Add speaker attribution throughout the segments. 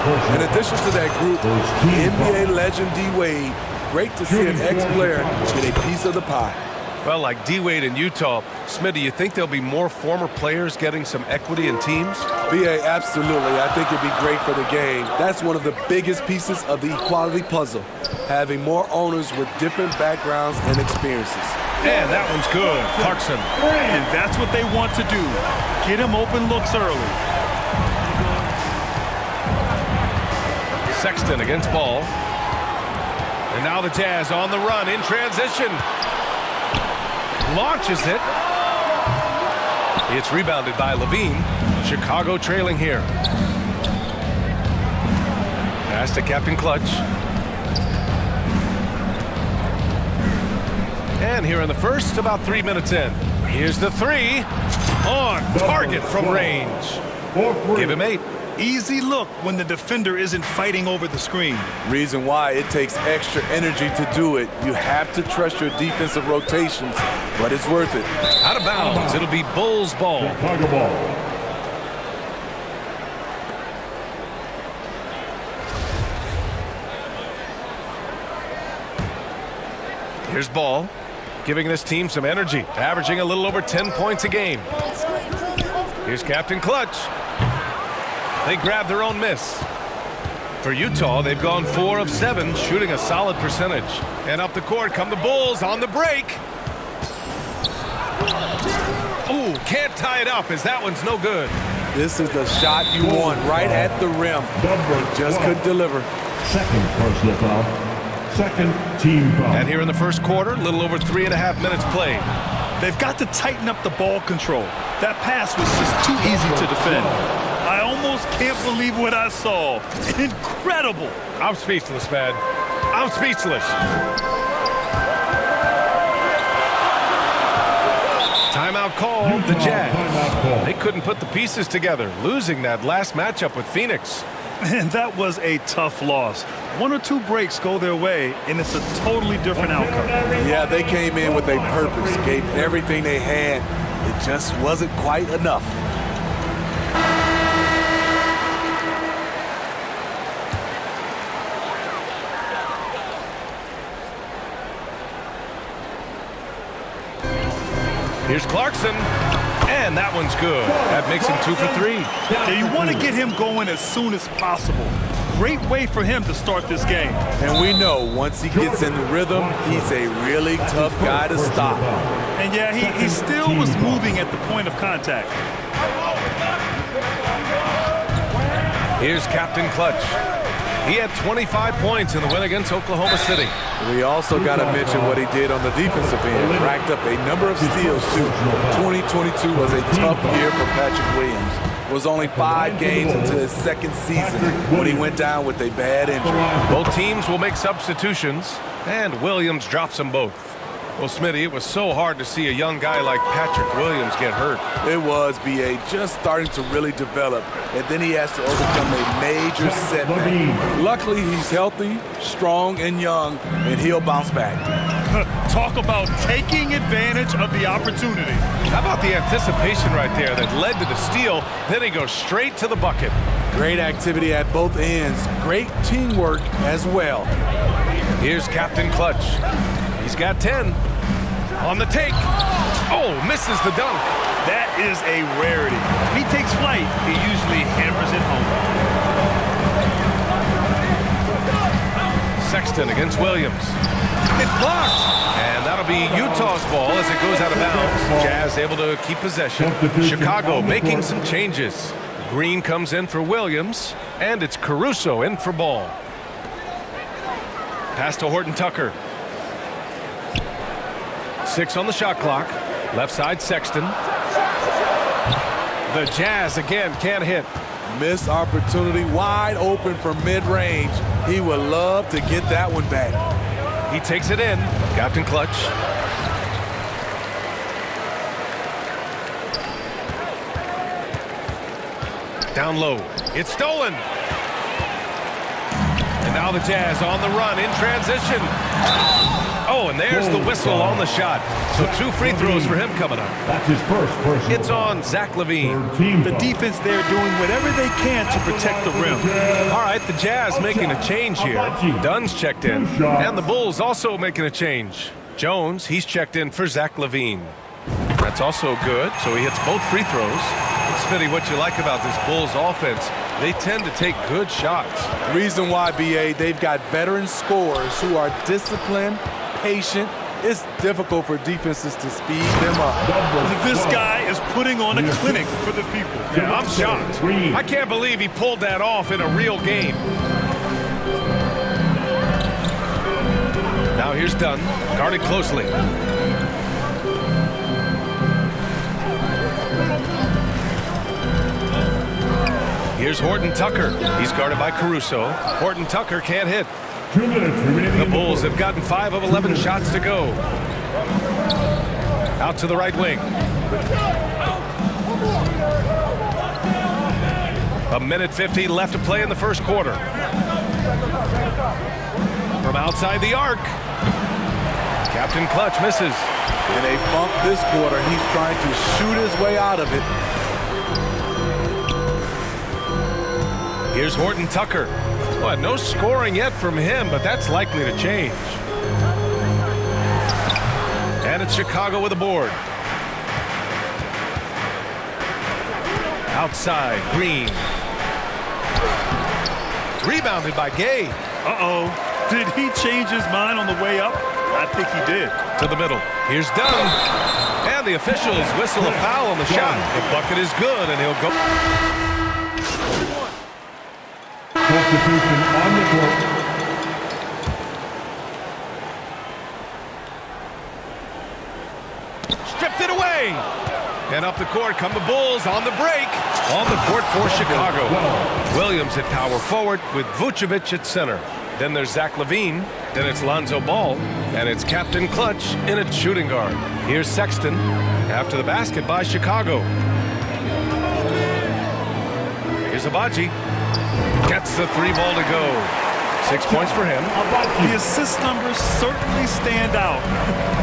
Speaker 1: In addition to that group, NBA legend D-Wade, great to see an ex-player get a piece of the pie.
Speaker 2: Well, like D-Wade in Utah, Smith, do you think there'll be more former players getting some equity in teams?
Speaker 1: B.A., absolutely. I think it'd be great for the game. That's one of the biggest pieces of the equality puzzle, having more owners with different backgrounds and experiences.
Speaker 2: And that one's good. Clarkson.
Speaker 3: And that's what they want to do. Get him open looks early.
Speaker 2: Sexton against Ball. And now the Jazz on the run in transition. Launches it. It's rebounded by Levine. Chicago trailing here. Pass to Captain Clutch. And here in the first, about 3 minutes in. Here's the three. On target from range. Give him 8.
Speaker 3: Easy look when the defender isn't fighting over the screen.
Speaker 1: Reason why it takes extra energy to do it. You have to trust your defensive rotations, but it's worth it.
Speaker 2: Out of bounds. It'll be Bulls ball.
Speaker 4: Chicago ball.
Speaker 2: Here's Ball, giving this team some energy, averaging a little over 10 points a game. Here's Captain Clutch. They grab their own miss. For Utah, they've gone 4 of 7, shooting a solid percentage. And up the court come the Bulls on the break. Ooh, can't tie it up as that one's no good.
Speaker 1: This is the shot you want right at the rim. Just couldn't deliver.
Speaker 4: Second personal foul. Second team foul.
Speaker 2: And here in the first quarter, a little over 3.5 minutes played.
Speaker 3: They've got to tighten up the ball control. That pass was just too easy to defend. I almost can't believe what I saw. Incredible.
Speaker 2: I'm speechless, man. I'm speechless. Timeout called, the Jazz. They couldn't put the pieces together, losing that last matchup with Phoenix.
Speaker 3: And that was a tough loss. 1 or 2 breaks go their way, and it's a totally different outcome.
Speaker 1: Yeah, they came in with a purpose, gave everything they had. It just wasn't quite enough.
Speaker 2: Here's Clarkson, and that one's good. That makes him 2 for 3.
Speaker 3: Yeah, you want to get him going as soon as possible. Great way for him to start this game.
Speaker 1: And we know once he gets in the rhythm, he's a really tough guy to stop.
Speaker 3: And yeah, he still was moving at the point of contact.
Speaker 2: Here's Captain Clutch. He had 25 points in the win against Oklahoma City.
Speaker 1: We also got to mention what he did on the defensive end. Racked up a number of steals, too. 2022 was a tough year for Patrick Williams. It was only 5 games into his second season when he went down with a bad injury.
Speaker 2: Both teams will make substitutions, and Williams drops them both. Well, Smitty, it was so hard to see a young guy like Patrick Williams get hurt.
Speaker 1: It was, B.A., just starting to really develop, and then he has to overcome a major setback. Luckily, he's healthy, strong, and young, and he'll bounce back.
Speaker 3: Talk about taking advantage of the opportunity.
Speaker 2: How about the anticipation right there that led to the steal, then he goes straight to the bucket.
Speaker 1: Great activity at both ends. Great teamwork as well.
Speaker 2: Here's Captain Clutch. He's got 10. On the take. Oh, misses the dunk.
Speaker 3: That is a rarity. If he takes flight, he usually hammers it home.
Speaker 2: Sexton against Williams. It's blocked. And that'll be Utah's ball as it goes out of bounds. Jazz able to keep possession. Chicago making some changes. Green comes in for Williams, and it's Caruso in for Ball. Pass to Horton Tucker. 6 on the shot clock. Left side, Sexton. The Jazz again can't hit.
Speaker 1: Missed opportunity, wide open from mid-range. He would love to get that one back.
Speaker 2: He takes it in. Captain Clutch. Down low. It's stolen. And now the Jazz on the run in transition. Oh, and there's the whistle on the shot. So 2 free throws for him coming up.
Speaker 4: That's his first personal.
Speaker 2: It's on Zach LaVine.
Speaker 3: The defense there doing whatever they can to protect the rim.
Speaker 2: All right. right, the Jazz making a change here. Dunn's checked in, and the Bulls also making a change. Jones, he's checked in for Zach LaVine. That's also good, so he hits both free throws. Smitty, what you like about this Bulls offense, they tend to take good shots.
Speaker 1: Reason why, BA, they've got veteran scorers who are disciplined, patient. It's difficult for defenses to speed them up.
Speaker 3: This guy is putting on a clinic for the people.
Speaker 2: Yeah, I'm shocked. I can't believe he pulled that off in a real game. Now here's Dunn, guarded closely. Here's Horton Tucker. He's guarded by Caruso. Horton Tucker can't hit.
Speaker 4: 2 minutes remaining.
Speaker 2: The Bulls have gotten 5 of 11 shots to go. Out to the right wing. A minute 50 left to play in the first quarter. From outside the arc. Captain Clutch misses.
Speaker 1: In a funk this quarter, he's trying to shoot his way out of it.
Speaker 2: Here's Horton Tucker. Well, no scoring yet from him, but that's likely to change. And it's Chicago with a board. Outside, Green. Rebounded by Gay.
Speaker 3: Uh-oh. Did he change his mind on the way up? I think he did.
Speaker 2: To the middle. Here's Dunn. And the officials whistle a foul on the shot. The bucket is good, and he'll go.
Speaker 4: Substitution on the court.
Speaker 2: Stripped it away. And up the court come the Bulls on the break. On the court for Chicago. Williams at power forward with Vucevic at center. Then there's Zach LaVine. Then it's Lonzo Ball. And it's Captain Clutch in at shooting guard. Here's Sexton after the basket by Chicago. Here's Abaji. Gets the 3 ball to go. 6 points for him.
Speaker 3: The assist numbers certainly stand out.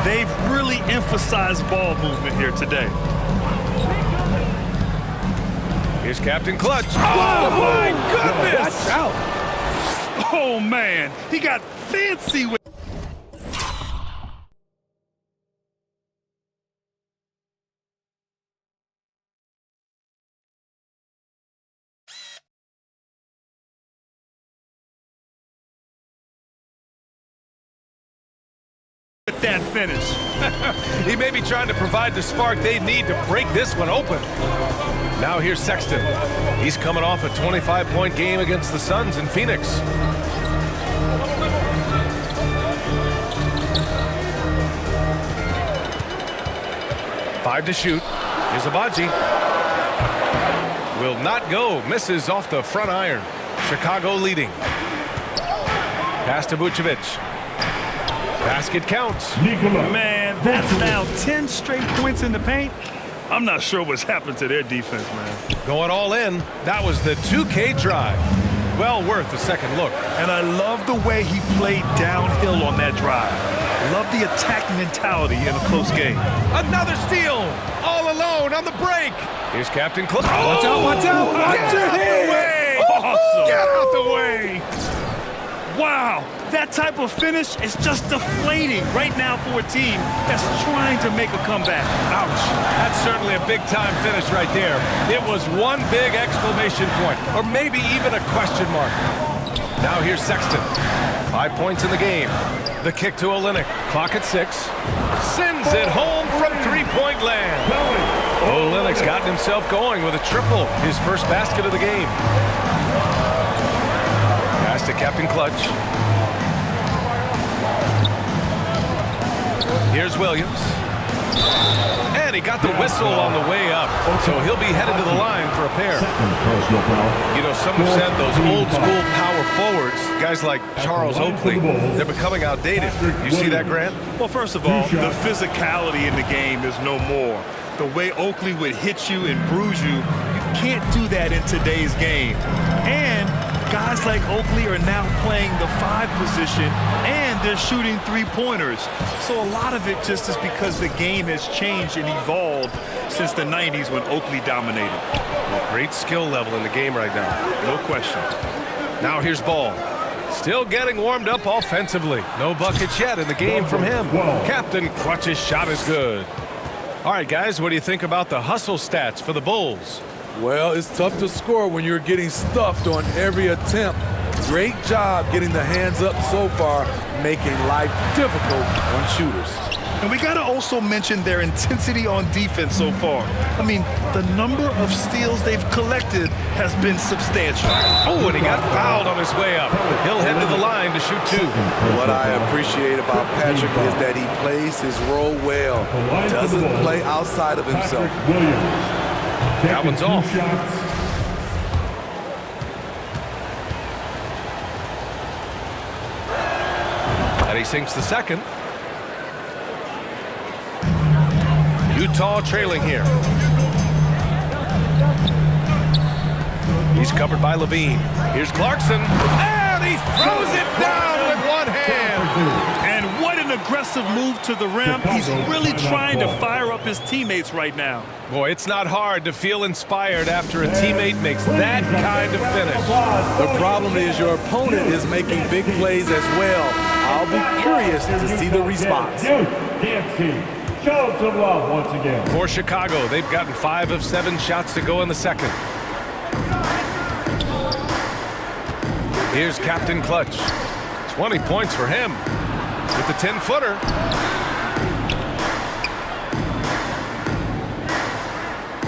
Speaker 3: They've really emphasized ball movement here today.
Speaker 2: Here's Captain Clutch. Oh, my goodness!
Speaker 1: Watch out.
Speaker 3: Oh, man. He got fancy with that finish.
Speaker 2: He may be trying to provide the spark they need to break this one open. Now here's Sexton. He's coming off a 25-point game against the Suns in Phoenix. Five to shoot. Here's Abaji. Will not go. Misses off the front iron. Chicago leading. Pass to Vucevic. Basket counts.
Speaker 3: Man, that's now 10 straight points in the paint. I'm not sure what's happened to their defense, man.
Speaker 2: Going all in. That was the 2K drive. Well worth a second look.
Speaker 3: And I love the way he played downhill on that drive. Love the attack mentality in a close game.
Speaker 2: Another steal. All alone on the break. Here's Captain Clutch.
Speaker 1: Watch out, watch out. Watch
Speaker 2: Get
Speaker 1: your
Speaker 2: out
Speaker 1: head.
Speaker 2: the way.
Speaker 3: Awesome.
Speaker 2: Get out the way.
Speaker 3: Wow, that type of finish is just deflating right now for a team that's trying to make a comeback.
Speaker 2: Ouch. That's certainly a big-time finish right there. It was one big exclamation point, or maybe even a question mark. Now here's Sexton. 5 points in the game. The kick to Olynyk. Clock at 6. Sends it home from three-point land. Olynyk's gotten himself going with a triple. His first basket of the game. Pass to Captain Clutch. Here's Williams. And he got the whistle on the way up. So he'll be headed to the line for a pair. You know, some have said those old school power forwards, guys like Charles Oakley, they're becoming outdated. You see that, Grant?
Speaker 3: Well, first of all, the physicality in the game is no more. The way Oakley would hit you and bruise you, you can't do that in today's game. And guys like Oakley are now playing the 5 position, and they're shooting 3-pointers. So a lot of it just is because the game has changed and evolved since the 90s when Oakley dominated.
Speaker 2: Great skill level in the game right now.
Speaker 3: No question.
Speaker 2: Now here's Ball. Still getting warmed up offensively. No buckets yet in the game from him. Captain Clutch's shot is good. All right, guys, what do you think about the hustle stats for the Bulls?
Speaker 1: Well, it's tough to score when you're getting stuffed on every attempt. Great job getting the hands up so far, making life difficult on shooters.
Speaker 3: And we got to also mention their intensity on defense so far. I mean, the number of steals they've collected has been substantial.
Speaker 2: Oh, and he got fouled on his way up. He'll head to the line to shoot 2.
Speaker 1: What I appreciate about Patrick is that he plays his role well. Doesn't play outside of himself.
Speaker 2: That one's off. And he sinks the second. Utah trailing here. He's covered by Levine. Here's Clarkson. And he throws it down with one hand.
Speaker 3: And what an aggressive move to the rim. He's really trying to fire up his teammates right now.
Speaker 2: Boy, it's not hard to feel inspired after a teammate makes that kind of finish.
Speaker 1: The problem is your opponent is making big plays as well. I'll be curious to see the response.
Speaker 4: Show some love once again.
Speaker 2: For Chicago, they've gotten 5 of 7 shots to go in the second. Here's Captain Clutch. 20 points for him with the 10-footer.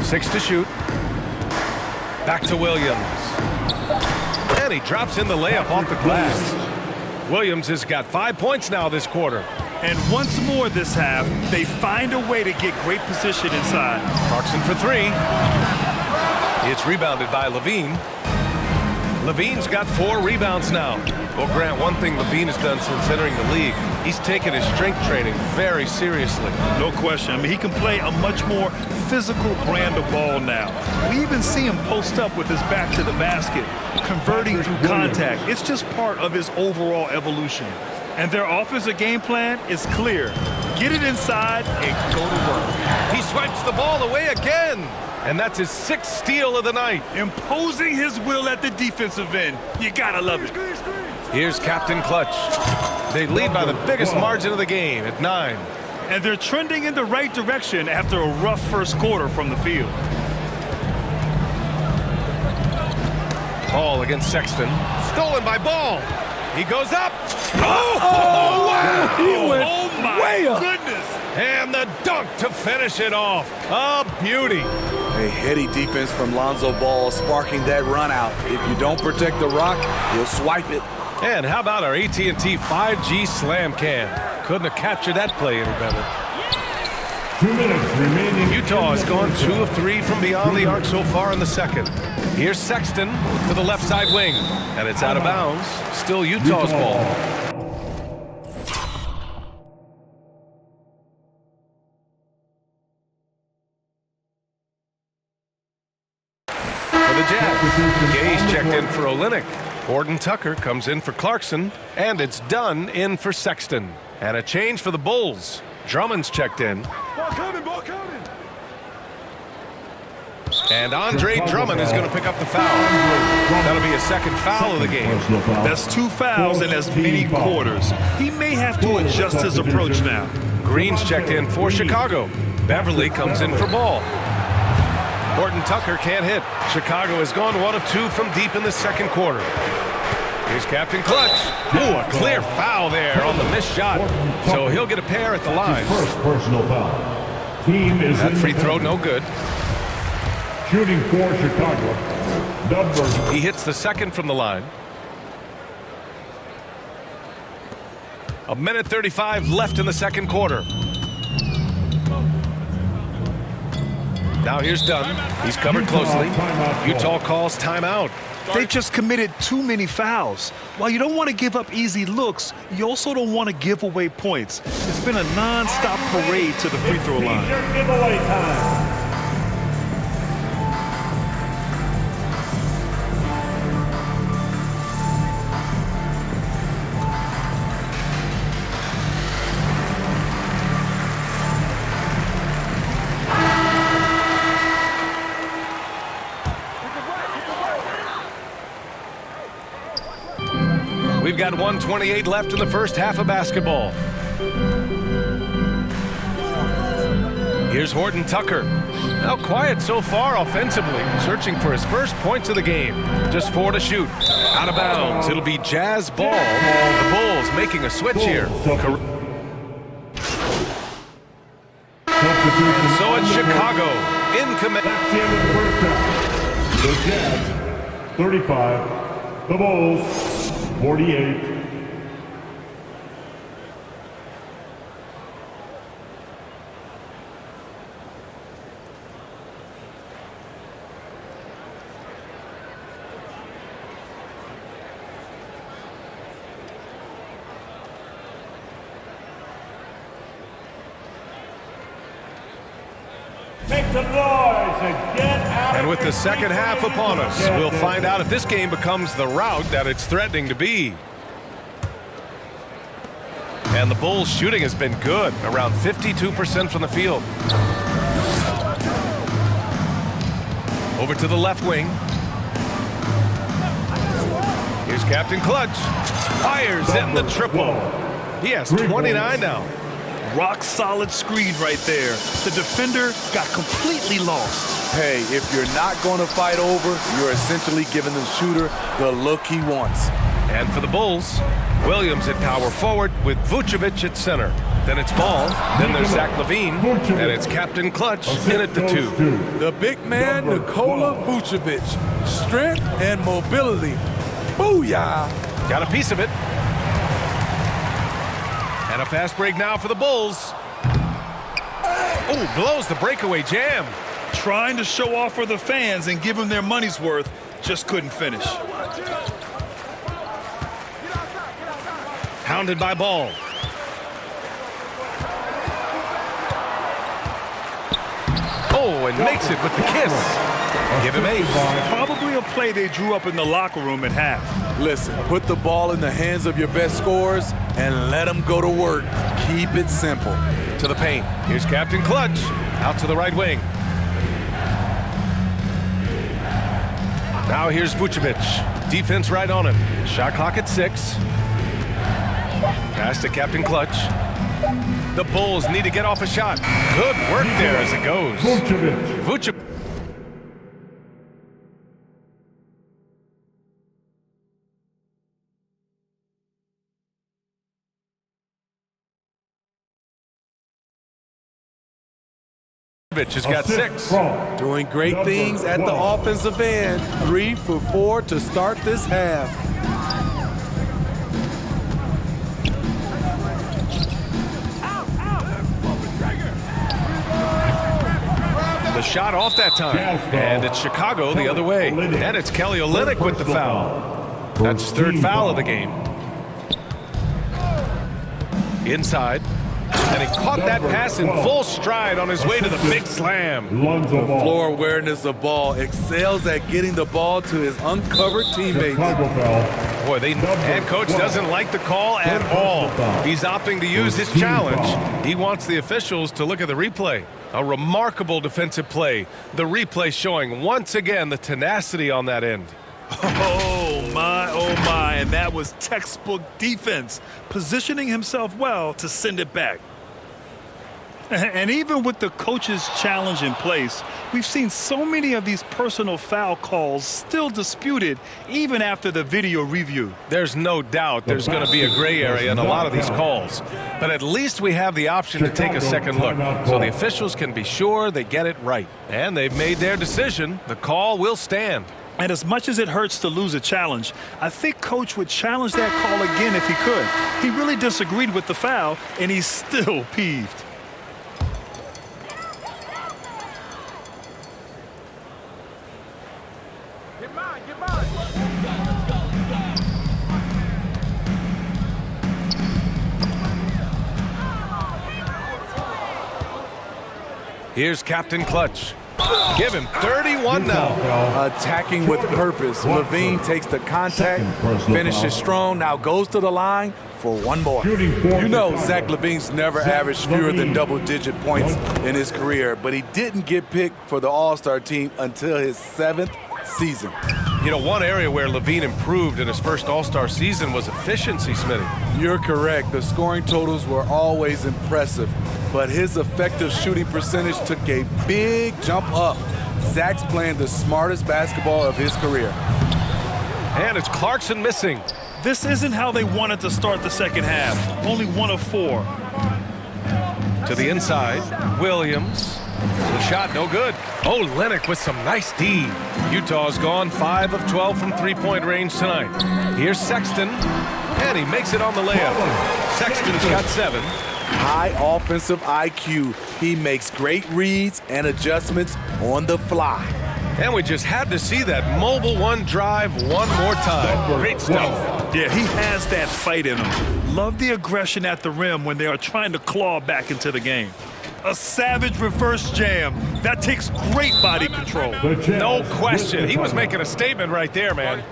Speaker 2: Six to shoot. Back to Williams. And he drops in the layup off the glass. Williams has got 5 points now this quarter.
Speaker 3: And once more this half, they find a way to get great position inside.
Speaker 2: Clarkson for 3. It's rebounded by Levine. Levine's got 4 rebounds now. Well, Grant, one thing Levine has done since entering the league, he's taken his strength training very seriously.
Speaker 3: No question. I mean, he can play a much more physical brand of ball now. We even see him post up with his back to the basket, converting through contact. It's just part of his overall evolution. And their offensive game plan is clear. Get it inside and go to work.
Speaker 2: He swipes the ball away again. And that's his 6th steal of the night.
Speaker 3: Imposing his will at the defensive end. You gotta love it.
Speaker 2: Here's Captain Clutch. They lead by the biggest margin of the game at 9.
Speaker 3: And they're trending in the right direction after a rough first quarter from the field.
Speaker 2: Ball against Sexton. Stolen by Ball. He goes up. Oh, wow.
Speaker 1: He went
Speaker 3: my
Speaker 1: way up.
Speaker 3: goodness.
Speaker 2: And the dunk to finish it off. A beauty.
Speaker 1: A heady defense from Lonzo Ball sparking that run out. If you don't protect the rock, he'll swipe it.
Speaker 2: And how about our AT&T 5G Slam Cam? Couldn't have captured that play any better.
Speaker 4: 2 minutes remaining.
Speaker 2: Utah has gone 2 of 3 from beyond the arc so far in the second. Here's Sexton to the left side wing. And it's out of bounds. Still Utah's ball. For the Jazz, Gay's checked in for Olynyk. Gordon Tucker comes in for Clarkson. And it's Dunn in for Sexton. And a change for the Bulls. Drummond's checked in. And Andre Drummond is going to pick up the foul. That'll be a second foul of the game.
Speaker 3: That's 2 fouls in as many quarters. He may have to adjust his approach now.
Speaker 2: Green's checked in for Chicago. Beverly comes in for Ball. Gordon Tucker can't hit. Chicago has gone 1 of 2 from deep in the second quarter. Here's Captain Clutch. Ooh, a clear foul there on the missed shot. So he'll get a pair at the line.
Speaker 4: First personal foul. Team is
Speaker 2: That free throw no good.
Speaker 4: Shooting for Chicago. Number.
Speaker 2: He hits the second from the line. 1:35 left in the second quarter. Now here's Dunn. He's covered closely. Utah calls timeout.
Speaker 3: They just committed too many fouls. While you don't want to give up easy looks, you also don't want to give away points. It's been a non-stop parade to the free throw line.
Speaker 4: Giveaway time.
Speaker 2: We've got 1:28 left in the first half of basketball. Here's Horton Tucker. Now quiet so far offensively, searching for his first points of the game. Just 4 to shoot. Out of bounds. It'll be Jazz ball. The Bulls making a switch here. And so it's Chicago in command.
Speaker 4: That's the end of the first half. The Jazz, 35. The Bulls, 48. Make some noise and get out.
Speaker 2: And with the second half upon us, we'll find out if this game becomes the rout that it's threatening to be. And the Bulls' shooting has been good, around 52% from the field. Over to the left wing. Here's Captain Clutch. Fires in the triple. He has 29 now.
Speaker 3: Rock solid screen right there. The defender got completely lost.
Speaker 1: Hey, if you're not going to fight over, you're essentially giving the shooter the look he wants.
Speaker 2: And for the Bulls, Williams at power forward with Vucevic at center. Then it's Ball, then there's Zach LaVine, and it's Captain Clutch in at the 2.
Speaker 1: The big man, Nikola Vucevic. Strength and mobility. Booyah!
Speaker 2: Got a piece of it. And a fast break now for the Bulls. Oh, blows the breakaway jam.
Speaker 3: Trying to show off for the fans and give them their money's worth, just couldn't finish.
Speaker 2: Hounded by Ball. Oh, and makes it with the kiss. Give him 8.
Speaker 3: Probably a play they drew up in the locker room at half.
Speaker 1: Listen, put the ball in the hands of your best scorers and let them go to work. Keep it simple.
Speaker 2: To the paint. Here's Captain Clutch. Out to the right wing. Now here's Vucevic. Defense right on him. Shot clock at 6. Pass to Captain Clutch. The Bulls need to get off a shot. Good work there as it goes. Vucevic. Has got 6.
Speaker 1: Doing great things at the offensive end. 3 for 4 to start this half.
Speaker 2: The shot off that time. And it's Chicago the other way. And it's Kelly Olynyk with the foul. That's his 3rd foul of the game. Inside. And he caught that pass in full stride on his way to the big slam.
Speaker 1: The floor awareness of Ball excels at getting the ball to his uncovered teammates.
Speaker 2: Boy, the head coach doesn't like the call at all. He's opting to use his challenge. He wants the officials to look at the replay. A remarkable defensive play. The replay showing once again the tenacity on that end.
Speaker 3: Oh my, and that was textbook defense, positioning himself well to send it back. And even with the coach's challenge in place, we've seen so many of these personal foul calls still disputed even after the video review.
Speaker 2: There's no doubt there's going to be a gray area in a lot of these calls, but at least we have the option to take a second look so the officials can be sure they get it right. And they've made their decision. The call will stand.
Speaker 3: And as much as it hurts to lose a challenge, I think Coach would challenge that call again if he could. He really disagreed with the foul, and he's still peeved.
Speaker 2: Here's Captain Clutch. Give him 31 now.
Speaker 1: Attacking with purpose. LaVine takes the contact, finishes strong, now goes to the line for one more. You know Zach LaVine's never averaged fewer than double-digit points in his career, but he didn't get picked for the All-Star team until his 7th season.
Speaker 2: You know, one area where Levine improved in his first All-Star season was efficiency, Smitty.
Speaker 1: You're correct. The scoring totals were always impressive, but his effective shooting percentage took a big jump up. Zach's playing the smartest basketball of his career.
Speaker 2: And it's Clarkson missing.
Speaker 3: This isn't how they wanted to start the second half. Only 1 of 4.
Speaker 2: To the inside, Williams. The shot no good. Oh, Lennox with some nice D. Utah's gone 5 of 12 from three-point range tonight. Here's Sexton, and he makes it on the layup. Sexton's got 7.
Speaker 1: High offensive IQ. He makes great reads and adjustments on the fly.
Speaker 2: And we just had to see that mobile one drive one more time. Great stuff.
Speaker 3: Yeah, he has that fight in him. Love the aggression at the rim when they are trying to claw back into the game. A savage reverse jam. That takes great body control.
Speaker 2: No question. He was making a statement right there, man.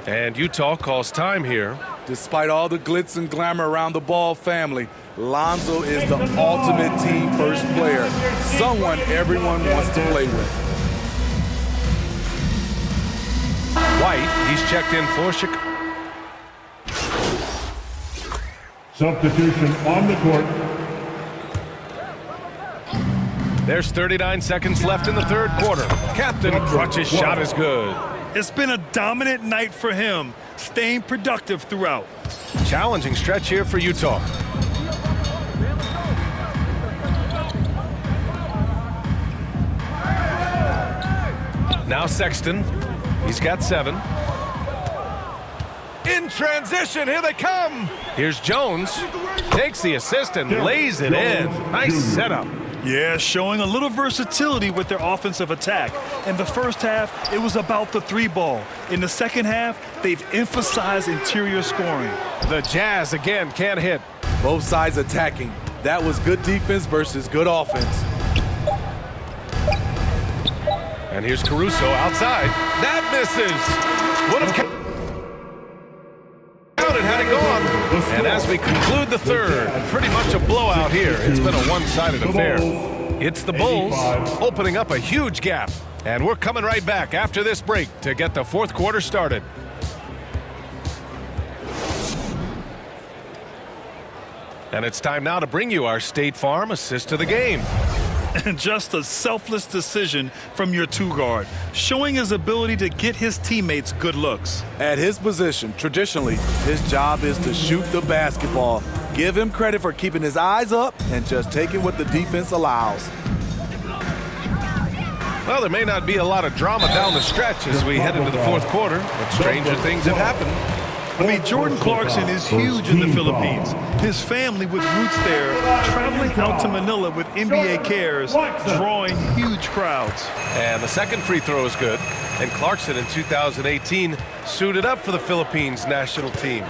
Speaker 2: And Utah calls time here.
Speaker 1: Despite all the glitz and glamour around the Ball family, Lonzo is the ultimate team-first player, someone everyone wants to play with.
Speaker 2: White, he's checked in for Chicago.
Speaker 4: Substitution on the court.
Speaker 2: There's 39 seconds left in the third quarter. Captain Clutch's shot is good.
Speaker 3: It's been a dominant night for him, staying productive throughout.
Speaker 2: Challenging stretch here for Utah. Now Sexton. He's got 7. In transition, here they come. Here's Jones. Takes the assist and lays it in. Nice setup.
Speaker 3: Yeah, showing a little versatility with their offensive attack. In the first half, it was about the 3-ball. In the second half, they've emphasized interior scoring.
Speaker 2: The Jazz again can't hit.
Speaker 1: Both sides attacking. That was good defense versus good offense.
Speaker 2: And here's Caruso outside. That misses. Would have counted had it gone. And as we conclude the third, pretty much a blowout here. It's been a one-sided affair. It's the Bulls opening up a huge gap. And we're coming right back after this break to get the fourth quarter started. And it's time now to bring you our State Farm assist of the game.
Speaker 3: And just a selfless decision from your 2-guard, showing his ability to get his teammates good looks.
Speaker 1: At his position, traditionally, his job is to shoot the basketball. Give him credit for keeping his eyes up and just taking what the defense allows.
Speaker 2: Well, there may not be a lot of drama down the stretch as we head into the fourth quarter, but stranger things have happened.
Speaker 3: I mean, Jordan Clarkson is huge in the Philippines. His family with roots there, traveling out to Manila with NBA Cares, drawing huge crowds.
Speaker 2: And the second free throw is good. And Clarkson in 2018 suited up for the Philippines national team.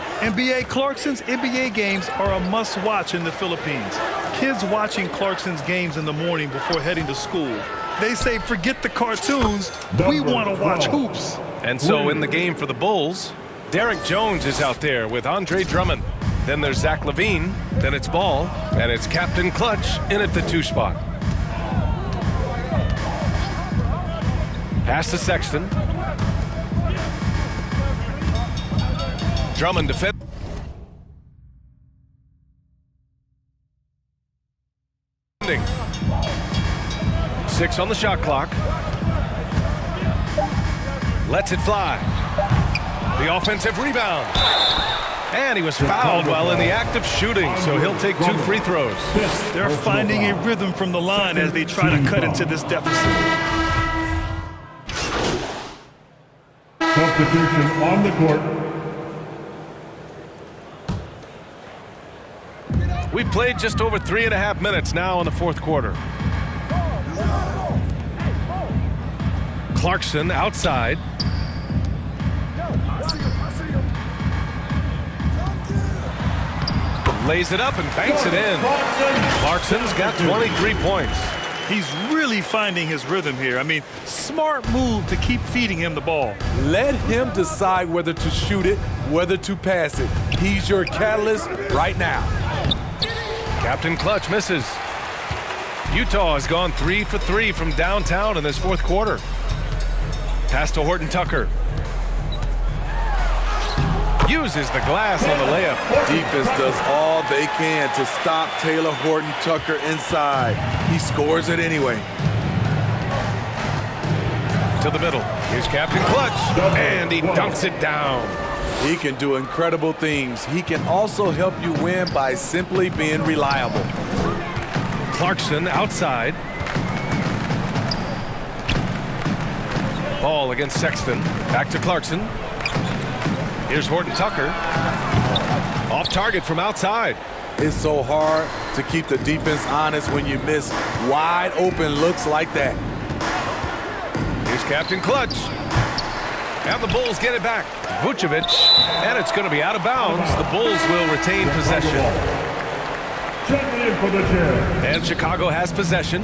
Speaker 3: Clarkson's NBA games are a must-watch in the Philippines. Kids watching Clarkson's games in the morning before heading to school. They say, forget the cartoons, we want to watch hoops.
Speaker 2: And so in the game for the Bulls, Derek Jones is out there with Andre Drummond. Then there's Zach LaVine. Then it's Ball. And it's Captain Clutch in at the 2 spot. Pass to Sexton. Drummond defending. 6 on the shot clock. Lets it fly. The offensive rebound. And he was fouled while in the act of shooting, so he'll take 2 free throws.
Speaker 3: They're finding a rhythm from the line as they try to cut into this deficit.
Speaker 4: Substitution on the court.
Speaker 2: We played just over 3.5 minutes now in the fourth quarter. Clarkson outside. Lays it up and banks it in. Clarkson's got 23 points.
Speaker 3: He's really finding his rhythm here. I mean, smart move to keep feeding him the ball.
Speaker 1: Let him decide whether to shoot it, whether to pass it. He's your catalyst right now.
Speaker 2: Captain Clutch misses. Utah has gone 3 for 3 from downtown in this fourth quarter. Pass to Horton Tucker. uses the glass on the layup.
Speaker 1: Defense does all they can to stop Taylor Horton Tucker inside. He scores it anyway.
Speaker 2: To the middle. Here's Captain Clutch, and he dunks it down.
Speaker 1: He can do incredible things. He can also help you win by simply being reliable.
Speaker 2: Clarkson outside. Ball against Sexton. Back to Clarkson. Here's Horton Tucker. Off target from outside.
Speaker 1: It's so hard to keep the defense honest when you miss wide open looks like that.
Speaker 2: Here's Captain Clutch. And the Bulls get it back. Vucevic. And it's going to be out of bounds. The Bulls will retain possession.
Speaker 4: Checking in for the Jazz.
Speaker 2: And Chicago has possession.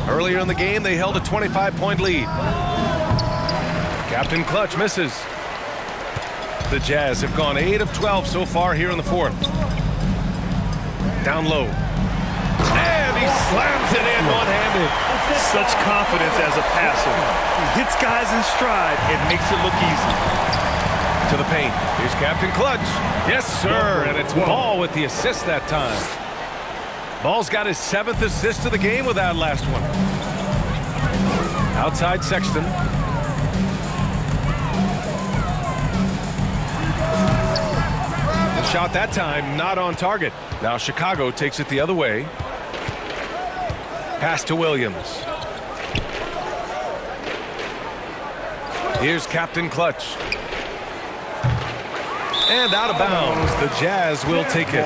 Speaker 2: Earlier in the game, they held a 25-point lead. Captain Clutch misses. The Jazz have gone 8 of 12 so far here in the fourth. Down low. And he slams it in one-handed.
Speaker 3: Such confidence as a passer. He hits guys in stride and makes it look easy.
Speaker 2: To the paint. Here's Captain Clutch. Yes, sir. And it's Ball with the assist that time. Ball's got his 7th assist of the game with that last one. Outside Sexton. The shot that time not on target. Now Chicago takes it the other way. Pass to Williams. Here's Captain Clutch. And out of bounds. The Jazz will take it.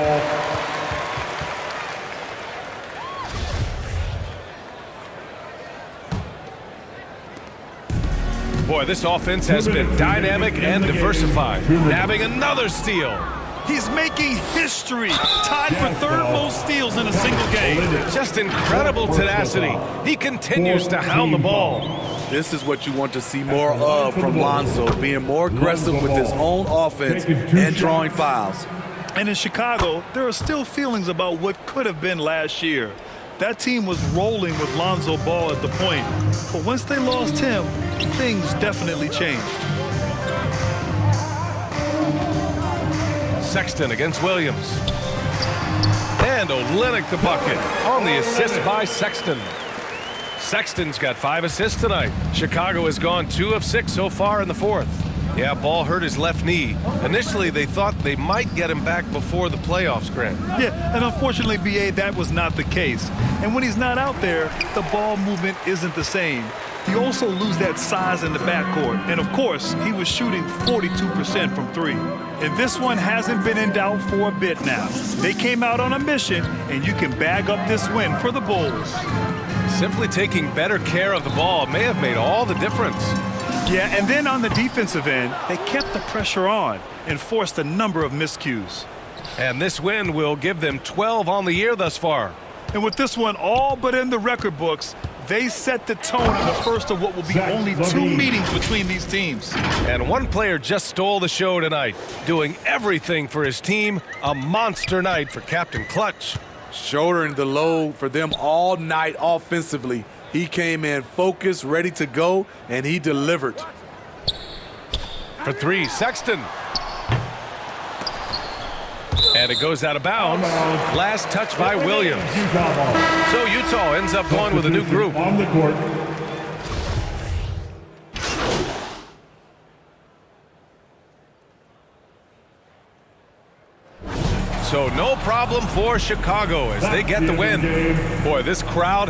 Speaker 2: Boy, this offense has been dynamic and diversified. Nabbing another steal.
Speaker 3: He's making history. Tied for 3rd most steals in a single game.
Speaker 2: Just incredible tenacity. He continues to hound the ball.
Speaker 1: This is what you want to see more of from Lonzo, being more aggressive with his own offense and drawing fouls.
Speaker 3: And in Chicago, there are still feelings about what could have been last year. That team was rolling with Lonzo Ball at the point. But once they lost him, things definitely changed.
Speaker 2: Sexton against Williams. And Olynyk the bucket on the assist by Sexton. Sexton's got 5 assists tonight. Chicago has gone 2 of 6 so far in the fourth. Yeah, Ball hurt his left knee. Initially, they thought they might get him back before the playoffs, Grant.
Speaker 3: Yeah, and unfortunately, B.A., that was not the case. And when he's not out there, the ball movement isn't the same. You also lose that size in the backcourt. And, of course, he was shooting 42% from 3. And this one hasn't been in doubt for a bit now. They came out on a mission, and you can bag up this win for the Bulls.
Speaker 2: Simply taking better care of the ball may have made all the difference.
Speaker 3: Yeah, and then on the defensive end, they kept the pressure on and forced a number of miscues.
Speaker 2: And this win will give them 12 on the year thus far.
Speaker 3: And with this one all but in the record books, they set the tone in the first of what will be only 2 meetings between these teams.
Speaker 2: And one player just stole the show tonight, doing everything for his team. A monster night for Captain Clutch.
Speaker 1: Shouldering the load for them all night offensively. He came in focused, ready to go, and he delivered.
Speaker 2: For 3, Sexton. And it goes out of bounds. Last touch by Williams. So Utah ends up going with a new group.
Speaker 4: On the court.
Speaker 2: So no problem for Chicago as they get the win. Boy, this crowd